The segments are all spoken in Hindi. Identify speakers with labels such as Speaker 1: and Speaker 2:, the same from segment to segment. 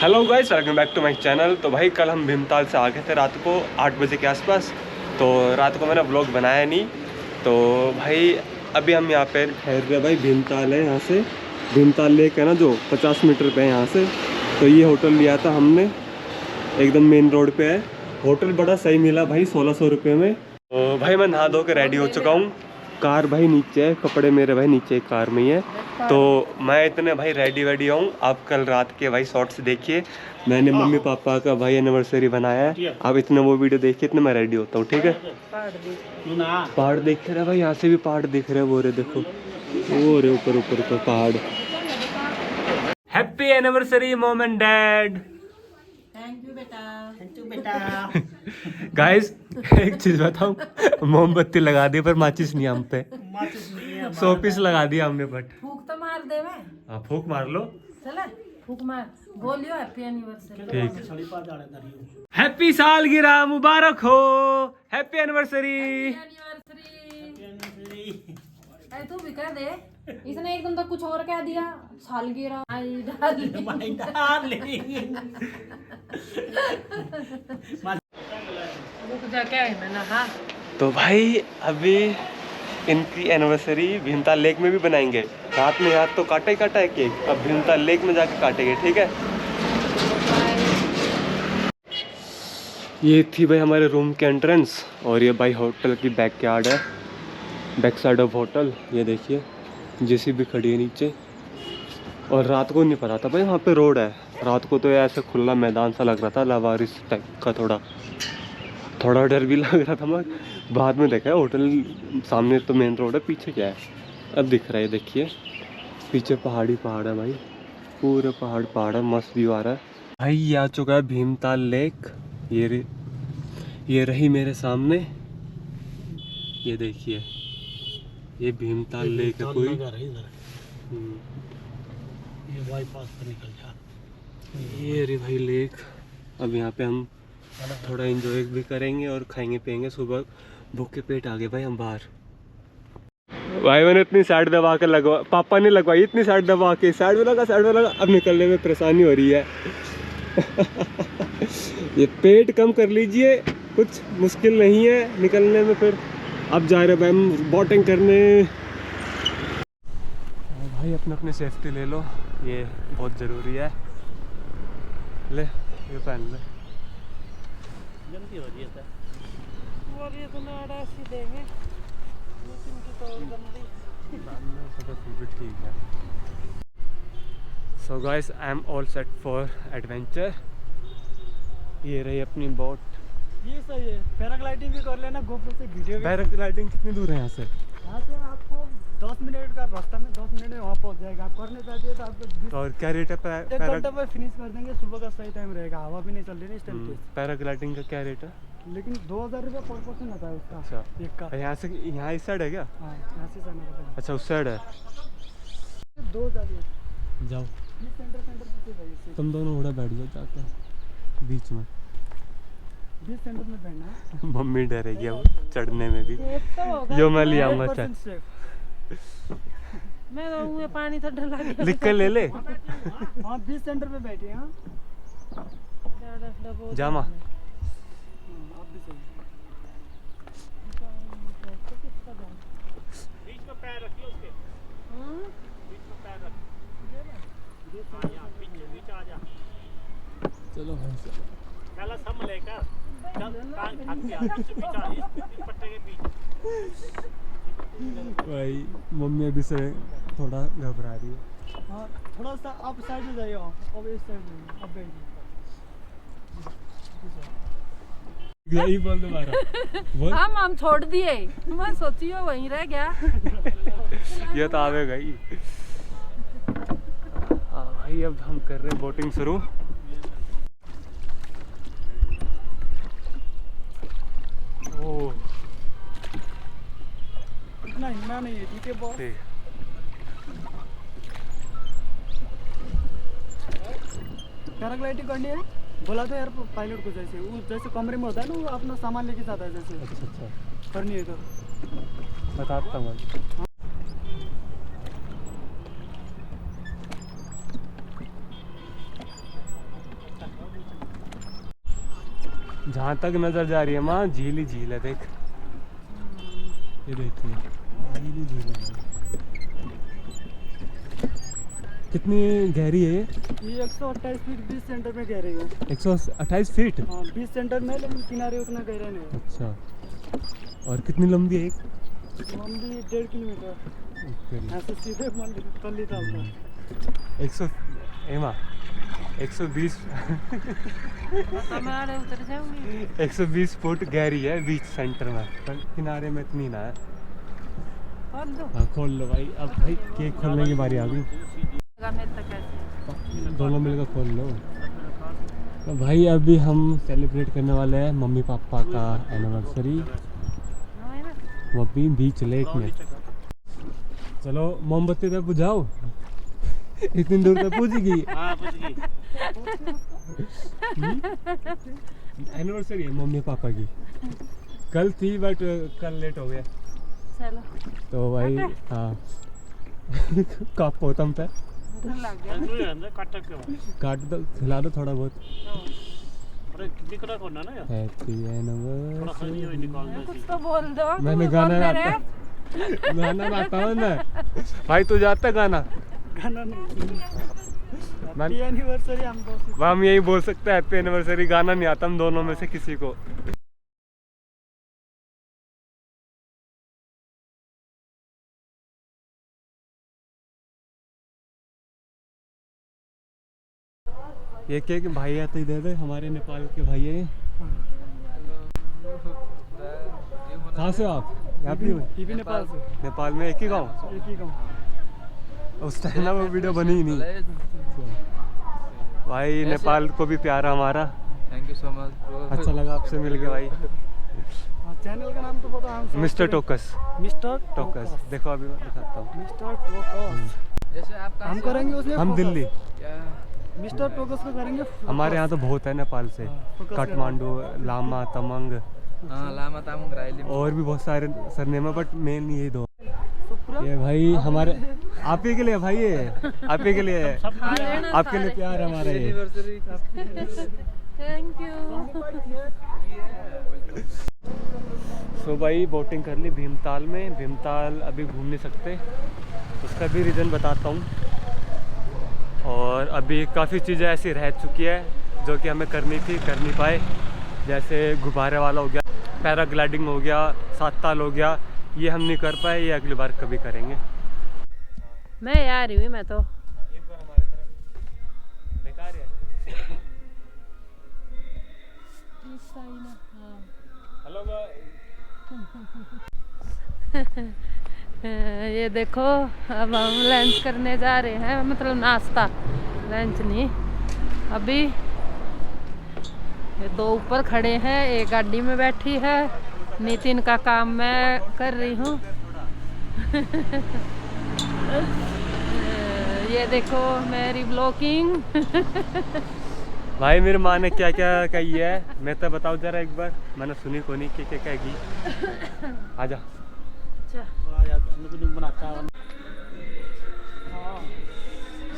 Speaker 1: Hello guys, welcome back to my channel. तो भाई कल हम भीमताल से आ गए थे रात को 8 बजे के आसपास। तो रात को मैंने व्लॉग बनाया नहीं। तो भाई अभी हम यहाँ पे ठहर रहे। भाई भीमताल है, यहाँ से भीमताल लेक है ना जो 50 मीटर पे है यहाँ से। तो ये होटल लिया था हमने, एकदम मेन रोड पे है। होटल बड़ा सही मिला भाई, 1600 रुपये में। तो भाई मैं नहा धो के रेडी हो चुका हूँ। कार भाई नीचे है, कपड़े मेरे भाई नीचे कार में ही है। तो मैं इतने भाई रेडी वेडी हूँ। आप कल रात के भाई शॉर्ट्स देखिए, मैंने मम्मी पापा का भाई एनिवर्सरी बनाया है। आप इतने वो वीडियो देखिए, इतने मैं रेडी होता हूँ, ठीक है। पहाड़ देख रहे भाई, यहाँ से भी पहाड़ दिख रहे हैं। वो रे देखो, वो रे ऊपर ऊपर ऊपर पहाड़। Happy anniversary mom and dad.
Speaker 2: Thank you बेटा, थैंक यू बेटा।
Speaker 1: गाइस एक चीज बताऊं, मोमबत्ती लगा दी पर माचिस नहीं हम पे। 100 पीस लगा दिया हमने, बट
Speaker 2: फूक तो मार दे मैं।
Speaker 1: हाँ फूक मार लो।
Speaker 2: चले फूक मार, बोलियो हैप्पी एनिवर्सरी।
Speaker 1: ठीक। हैप्पी सालगिरह मुबारक हो, हैप्पी एनिवर्सरी।
Speaker 2: अरे तू भी कह दे, इसने एकदम तो कुछ और कह दिया। सालगिरह आई डार्लिंग। रुक जा, क्या है मैं नहा।
Speaker 1: तो भाई अभी इनकी एनिवर्सरी भीमताल लेक में भी बनाएंगे। रात में यहाँ तो काटा ही काटा है केक, अब भीमताल लेक में जाके काटेंगे, ठीक है। ये थी भाई हमारे रूम के एंट्रेंस, और ये भाई होटल की बैक यार्ड है, बैक साइड ऑफ होटल। ये देखिए जेसीबी खड़ी है नीचे। और रात को नहीं पता था भाई वहाँ पे रोड है। रात को तो ऐसे खुला मैदान सा लग रहा था, लावारिस टाइप का। थोड़ा डर भी लग रहा था, मगर बाद में देखा होटल सामने तो मेन रोड है, पीछे क्या है अब दिख रहा है। देखिए पीछे पहाड़ी पहाड़ है भाई, पूरे पहाड़ पहाड़ है, मस्त व्यू आ रहा है भाई। ये आ चुका है भीमताल लेक। ये रही मेरे सामने, ये देखिए ये भीमताल लेक है। कोई
Speaker 3: ये बाईपास पर निकल जा।
Speaker 1: ये रे भाई लेक। अब यहाँ पे हम थोड़ा एंजॉय भी करेंगे और खाएंगे पियेंगे। सुबह भूखे पेट आ गए भाई हम बाहर। भाई मैंने इतनी साइड दबा के लगवा, पापा ने लगवाई इतनी साइड दबा के, साइड में लगा। अब निकलने में परेशानी हो रही है। ये पेट कम कर लीजिए, कुछ मुश्किल नहीं है निकलने में। फिर अब जा रहे भाई हम बोटिंग करने। भाई अपने सेफ्टी ले लो, ये बहुत ज़रूरी है। ले ये पहन ले।
Speaker 3: जल्दी हो रही है
Speaker 2: और ये तो नाड़ा सी देंगे, लेकिन की तो गंदी।
Speaker 1: ठीक है। So guys I am all set for adventure. ये रही अपनी बोट।
Speaker 3: ये सही है, पैराग्लाइडिंग भी कर लेना गोप्रो से वीडियो।
Speaker 1: पैराग्लाइडिंग कितनी दूर है यहाँ से?
Speaker 3: यहाँ से आपको 10 मिनट का रास्ता में, 10 मिनट में वहाँ पहुँच जाएगा। आप करने चाहते तो आपको
Speaker 1: और क्या रेट है?
Speaker 3: 1 घंटे में फिनिश कर देंगे। सुबह का सही टाइम रहेगा, हवा भी नहीं चल रही है इस टाइम पे।
Speaker 1: पैराग्लाइडिंग का क्या रेट है?
Speaker 3: लेकिन 2000 रुपये पर पर्सन आता है उसका।
Speaker 1: अच्छा,
Speaker 3: एक का।
Speaker 1: यहाँ से यहाँ इस साइड है क्या?
Speaker 3: हाँ, यहाँ से जाना पड़ता है।
Speaker 1: अच्छा उस साइड है।
Speaker 3: 2000
Speaker 1: जाओ
Speaker 3: सेंटर पीछे जाइए।
Speaker 1: तुम दोनों उड़ा बैठ जाओ जाके बीच में।
Speaker 3: 20 सेंटर में बैठना है।
Speaker 1: मम्मी डरेगी अब चढ़ने में भी। जो मैं ले आऊँगा। अच्छा
Speaker 2: मैं रहूँगा, पानी तो डला के
Speaker 1: लिख कर ले ले।
Speaker 3: हाँ 20 सेंटर पे बैठे हैं।
Speaker 1: जामा
Speaker 3: आप भी सही। बीच में पैर रखिए उसके। बीच में पैर रख। बीच आ जा।
Speaker 1: चलो भाई चलो।
Speaker 3: पहला सम लेकर चल कान खा के आ। बीच इस पट्टे के बीच।
Speaker 1: भाई मम्मी अभी से थोड़ा घबरा रही है।
Speaker 3: हाँ थोड़ा सा आप साइड में जाइए। अब इस साइड में अब बैठिए।
Speaker 1: यही बोल दोबारा।
Speaker 2: हम छोड़ दिए, मैं सोचियो वहीं रह गया।
Speaker 1: ये तो आवेगा ही। हाँ भाई अब हम कर रहे हैं बोटिंग शुरू। ओह
Speaker 3: इतना हिलना नहीं है, ठीक है बॉस। पैराग्लाइडिंग करनी है, बोला था यार पायलट को। जैसे वो जैसे कमरे में होता है ना, वो अपना सामान लेके जाता है। जैसे
Speaker 1: अच्छा
Speaker 3: करनी है तो
Speaker 1: बताता हूँ। जहाँ तक नजर जा रही है माँ झील ही झील है, देख ये देखिए झील ही झील है। कितनी गहरी है
Speaker 4: ये 128 फीट 20 सेंटर में गहरी है।
Speaker 1: 128 फीट?
Speaker 4: हाँ 20 सेंटर में, लेकिन किनारे उतना गहरा नहीं है।
Speaker 1: अच्छा, और कितनी लंबी है?
Speaker 4: लंबी 1.5 किलोमीटर। ऐसे सीधे मंदिर तल्ली डालता है।
Speaker 1: 120
Speaker 2: हमारे उतर जाऊंगी।
Speaker 1: 120 फुट गहरी है बीच सेंटर में, पर किनारे में इतनी ना है। हाँ खोल लो भाई। अब भाई केक खोलने की बारी आ गई, दोनों मिलकर खोल लो। तो भाई अभी हम सेलिब्रेट करने वाले हैं मम्मी पापा का एनिवर्सरी, वो भी बीच लेक में। चलो मोमबत्ती तक बुझाओ। इतनी दूर तक पूछ गई।
Speaker 3: हाँ पूछ गई।
Speaker 1: एनिवर्सरी है मम्मी पापा की, कल थी बट कल लेट हो गया।
Speaker 2: चलो
Speaker 1: तो भाई हाँ कापो तुम पे काट दो, खिला दो थोड़ा बहुत। Happy anniversary.
Speaker 2: कुछ तो बोल दो।
Speaker 1: मैंने गाना आता, गाना आता हूँ ना भाई, तू जाता गाना?
Speaker 4: गाना नहीं। हैप्पी एनिवर्सरी
Speaker 1: हम यही बोल सकते हैं हैप्पी एनिवर्सरी, गाना नहीं आता हम दोनों में से किसी को। ये केक भाई आते ही दे दे, हमारे नेपाल के भाई है। कहाँ से आप? यहाँ पे
Speaker 4: नेपाल से।
Speaker 1: नेपाल में एक ही गाँव?
Speaker 4: एक ही गाँव।
Speaker 1: उस टाइम ना वो वीडियो बनी ही नहीं। भाई नेपाल को भी प्यारा हमारा।
Speaker 5: Thank you so much.
Speaker 1: अच्छा लगा आपसे मिल के भाई।
Speaker 4: चैनल का नाम तो पता है?
Speaker 1: मिस्टर टोकस।
Speaker 4: मिस्टर
Speaker 1: टोकस देखो अभी मैं दिखाता हूँ।
Speaker 4: मिस्टर टोकस।
Speaker 5: जैसे आप कहाँ
Speaker 4: हम
Speaker 5: से हो?
Speaker 4: करेंगे उसमें
Speaker 1: हम
Speaker 4: focus।
Speaker 1: दिल्ली।
Speaker 5: क्या?
Speaker 4: मिस्टर टोकस को करेंगे focus।
Speaker 1: हमारे यहाँ तो बहुत है नेपाल से,
Speaker 4: focus
Speaker 1: काठमांडू, लामा, तमंग,
Speaker 5: हाँ लामा तामुंग रायली।
Speaker 1: और भी बहुत सारे सरनेम है बट मेन यही दो।
Speaker 4: तो पूरा
Speaker 1: ये भाई हमारे आप ही के लिए भाई, ये आप ही के लिए है, आपके लिए प्यार है हमारा ये।
Speaker 5: एनिवर्सरी।
Speaker 2: Thank you.
Speaker 1: सो भाई बोटिंग कर ली भीमताल में। भीमताल अभी घूम नहीं सकते, उसका भी रीज़न बताता हूँ। और अभी काफ़ी चीज़ें ऐसी रह चुकी है जो कि हमें करनी थी, कर नहीं पाए। जैसे गुब्बारे वाला हो गया, पैराग्लाइडिंग हो गया, 7 ताल हो गया, ये हम नहीं कर पाए, ये अगली बार कभी करेंगे।
Speaker 2: मैं यार हुई मैं तो
Speaker 1: बेकार है। हेलो
Speaker 2: ये देखो अब हम लंच करने जा रहे हैं, मतलब नाश्ता, लंच नहीं। अभी ये दो ऊपर खड़े हैं, एक गाड़ी में बैठी है। नितिन का काम मैं कर रही हूँ। ये देखो मेरी ब्लॉगिंग।
Speaker 1: भाई मेरी माँ ने क्या क्या कही है मैं तो बताओ जरा एक बार, मैंने सुनी को नहीं क्या क्या कहेगी। आजा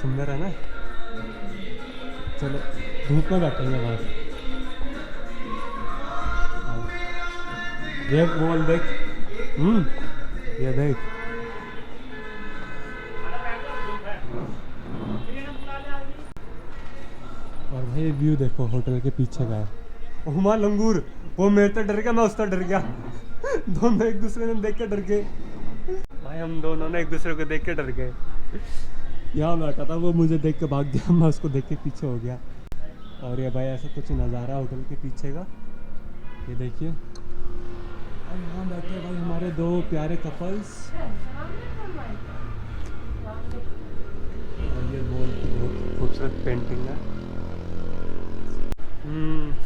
Speaker 1: सुंदर है ना। चलो धूप में बैठेंगे बाहर। देख बोल देख, ये देख और भाई व्यू देखो होटल के पीछे का है। हुमा लंगूर, वो मेरे तो डर गया, मैं उसका डर गया। दोनों एक दूसरे ने देख के डर गए भाई, हम दोनों ने एक दूसरे को देख के डर गए। यहाँ बैठा था वो मुझे देख के भाग गया, मैं उसको देख के पीछे हो गया। और ये भाई ऐसा कुछ नज़ारा होटल के पीछे का, ये देखिए। और यहाँ बैठे भाई हमारे दो प्यारे कपल्स। और ये बहुत खूबसूरत पेंटिंग है।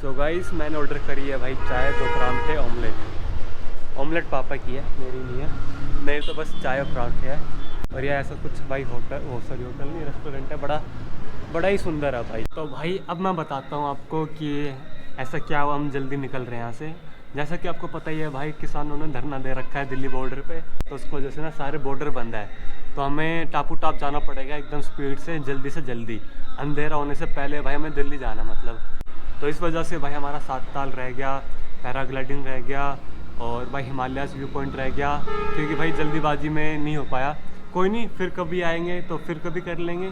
Speaker 1: सो गाइस मैंने ऑर्डर करी है भाई चाय, 2 परांठे, ऑमलेट। ऑमलेट पापा की है, मेरी नहीं है। मेरी तो बस चाय और परांठे है। और ये ऐसा कुछ भाई होटल, होटल नहीं रेस्टोरेंट है, बड़ा ही सुंदर है भाई। तो भाई अब मैं बताता हूँ आपको कि ऐसा क्या हुआ, हम जल्दी निकल रहे हैं यहाँ से। जैसा कि आपको पता ही है भाई, किसानों ने धरना दे रखा है दिल्ली बॉर्डर पे, तो उसको वजह से ना सारे बॉर्डर बंद है। तो हमें टापू टाप जाना पड़ेगा एकदम स्पीड से, जल्दी से जल्दी, अंधेरा होने से पहले भाई हमें दिल्ली जाना। मतलब तो इस वजह से भाई हमारा 7 ताल रह गया, पैराग्लाइडिंग रह गया और भाई हिमालयास व्यू पॉइंट रह गया, क्योंकि भाई जल्दीबाजी में नहीं हो पाया। कोई नहीं, फिर कभी आएंगे तो फिर कभी कर लेंगे।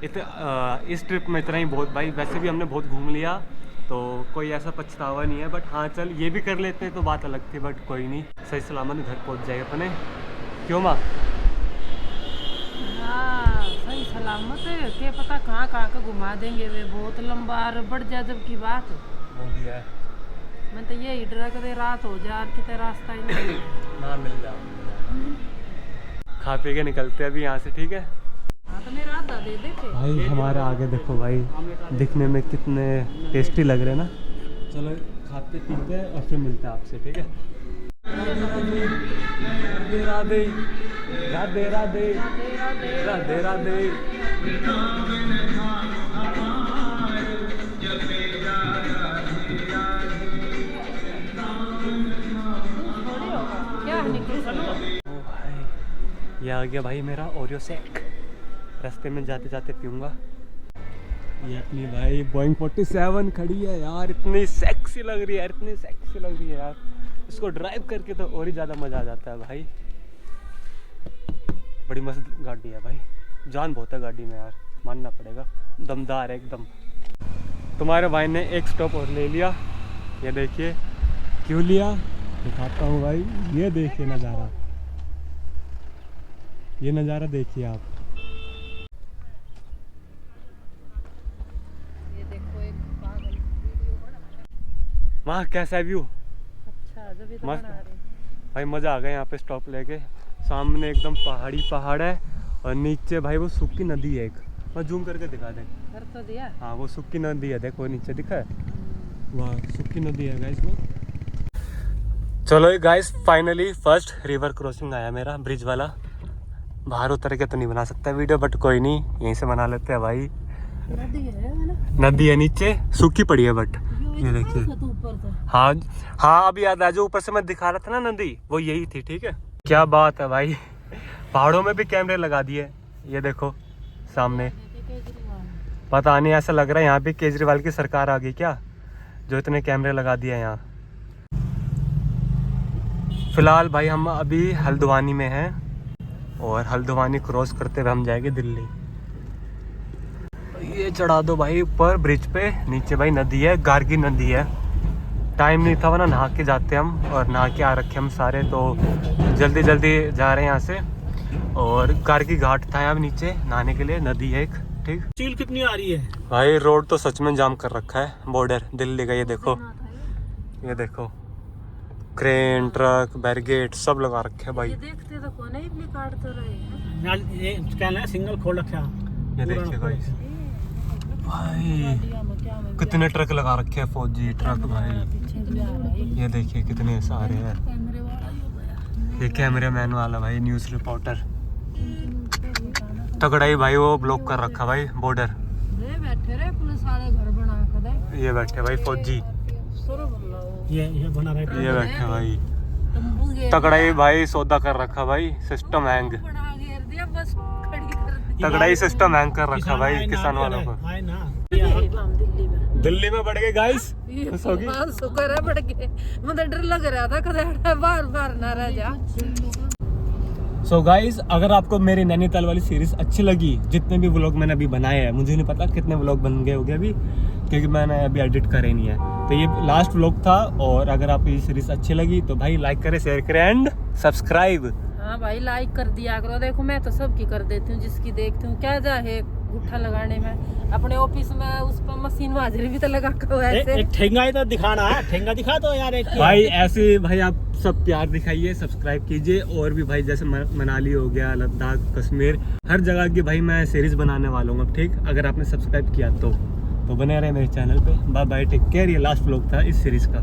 Speaker 1: इस ट्रिप में इतना ही बहुत भाई, वैसे भी हमने बहुत घूम लिया तो कोई ऐसा पछतावा नहीं है। बट हाँ चल ये भी कर लेते हैं तो बात अलग थी, बट कोई नहीं, सही सलामत घर पहुंच जाएगा अपने। क्यों माँ?
Speaker 2: हाँ सही सलामत है, क्या पता कहाँ कहाँ का घुमा देंगे वे, बहुत लंबा और बढ़ जाए जब की बात।
Speaker 1: वो भी है,
Speaker 2: मैं तो यही डरा कर रात हो जाए, कितने रास्ता ही नहीं।
Speaker 1: ना मिल जाओ, खा पी के निकलते हैं अभी यहाँ से, ठीक है?
Speaker 2: हाँ तो मेरा आधा दे देते
Speaker 1: भाई हमारे आगे देखो भाई, दिखने में कितने टेस्टी लग रहे हैं ना। चलो खाते पीते हैं और फिर मिलते हैं आपसे, ठीक है? राधे राधे राधे राधे राधे राधे।
Speaker 2: क्या निकल
Speaker 1: ओ भाई ये आ गया भाई मेरा ओरियो शेक, रास्ते में जाते जाते पीऊँगा। ये अपनी भाई बोइंग 47 खड़ी है यार, इतनी सेक्सी लग रही है यार, इतनी सेक्सी लग रही है यार। इसको ड्राइव करके तो और ही ज़्यादा मज़ा आ जाता है भाई। बड़ी मस्त गाड़ी है भाई, जान बहुत है गाड़ी में यार, मानना पड़ेगा, दमदार है एकदम। तुम्हारे भाई ने एक स्टॉप और ले लिया, ये देखिए। क्यों लिया दिखाता हूँ भाई, ये देखिए नज़ारा, ये नज़ारा देखिए आप।
Speaker 2: ये देखो एक पागल वीडियो बना।
Speaker 1: वहाँ कैसा है व्यू?
Speaker 2: अच्छा जब ये तो
Speaker 1: मस्त
Speaker 2: बना रहे।
Speaker 1: भाई, मज़ा आ गया यहाँ पे स्टॉप लेके। सामने एकदम पहाड़ है और नीचे भाई वो सूखी नदी है एक, मैं जूम करके दिखा दे।
Speaker 2: कर तो दिया।
Speaker 1: हाँ वो सूखी नदी है, देखो नीचे दिखा है, वाह सूखी नदी है गाइस वो। चलो guys finally first river crossing आया मेरा, ब्रिज वाला। बाहर उतर के तो नहीं बना सकता वीडियो, बट कोई नहीं, यहीं से बना लेते हैं भाई।
Speaker 2: नदी है ना?
Speaker 1: नदी है नीचे, सूखी पड़ी है बट ये देखिए।
Speaker 2: ऊपर तो
Speaker 1: हाँ हाँ अभी याद आ, जो ऊपर से मैं दिखा रहा था ना नदी, वो यही थी, ठीक है? क्या बात है भाई, पहाड़ों में भी कैमरे लगा दिए, ये देखो सामने। पता नहीं, ऐसा लग रहा है यहाँ भी केजरीवाल की सरकार आ गई क्या, जो इतने कैमरे लगा दिए यहाँ। फिलहाल भाई हम अभी हल्द्वानी में हैं और हल्द्वानी क्रॉस करते हुए हम जाएंगे दिल्ली। ये चढ़ा दो भाई ऊपर ब्रिज पे, नीचे भाई नदी है, गार्गी नदी है। टाइम नहीं था वरना नहा के जाते हम, और नहा के आ रखे हम सारे, तो जल्दी जल्दी जा रहे हैं यहाँ से। और गार्गी घाट था यहाँ नीचे नहाने के लिए, नदी है एक, ठीक।
Speaker 3: चील कितनी आ रही है
Speaker 1: भाई रोड तो सच में जाम कर रखा है, बॉर्डर दिल्ली का। ये देखो, ये देखो क्रेन, ट्रक, बैरिकेड सब लगा रखे हैं भाई।
Speaker 2: ये देखते तो कौन है, इतनी काट तो रहे हैं।
Speaker 3: ये क्या है, सिंगल खोल रखा।
Speaker 1: ये देखिए गाइस भाई, कितने ट्रक लगा रखे हैं, फौजी ट्रक भाई। ये देखिए कितने सारे हैं, ये कैमरे मैन वाला भाई, न्यूज़ रिपोर्टर तगड़ा ही भाई, वो ब्लॉक कर रखा भाई बॉर्डर।
Speaker 2: बैठे रहे पुलिस वाले घर बना कर,
Speaker 1: ये बैठे भाई फौजी,
Speaker 3: ये बना रहा है।
Speaker 1: ये बैठे भाई, तगड़ा ही भाई सौदा कर रखा भाई, सिस्टम हैंग, तगड़ा ही सिस्टम हैंग कर रखा भाई किसान वालों को। दिल्ली में बढ़ गए गाइस, खुश होगी?
Speaker 2: शुक्र है बढ़ गए, मुझे डर लग रहा था कदे बार बार ना रह जा।
Speaker 1: सो गाइज अगर आपको मेरी नैनीताल वाली सीरीज अच्छी लगी, जितने भी व्लॉग मैंने अभी बनाए हैं, मुझे नहीं पता कितने व्लॉग बन गए होंगे अभी, क्योंकि मैंने अभी एडिट करे नहीं है, तो ये लास्ट व्लॉग था। और अगर आपको ये सीरीज अच्छी लगी तो भाई लाइक करें, शेयर करें एंड सब्सक्राइब।
Speaker 2: हाँ भाई लाइक कर दिया करो, देखो मैं तो सबकी कर देती हूँ, जिसकी देखती हूँ। क्या जा है गुट्ठा लगाने में, अपने ऑफिस में उस पर मशीन हाजिरी भी तो लगा कर ऐसे।
Speaker 3: एक ठेंगा ही तो दिखाना है, ठेंगा दिखा दो यार एक
Speaker 1: भाई ऐसे भाई आप सब प्यार दिखाइए, सब्सक्राइब कीजिए। और भी भाई जैसे मनाली हो गया, लद्दाख, कश्मीर, हर जगह की भाई मैं सीरीज बनाने वाला हूँ अब, ठीक। अगर आपने सब्सक्राइब किया तो बने रहे मेरे चैनल पे। Bye bye, take care. ये लास्ट व्लॉग था इस सीरीज का।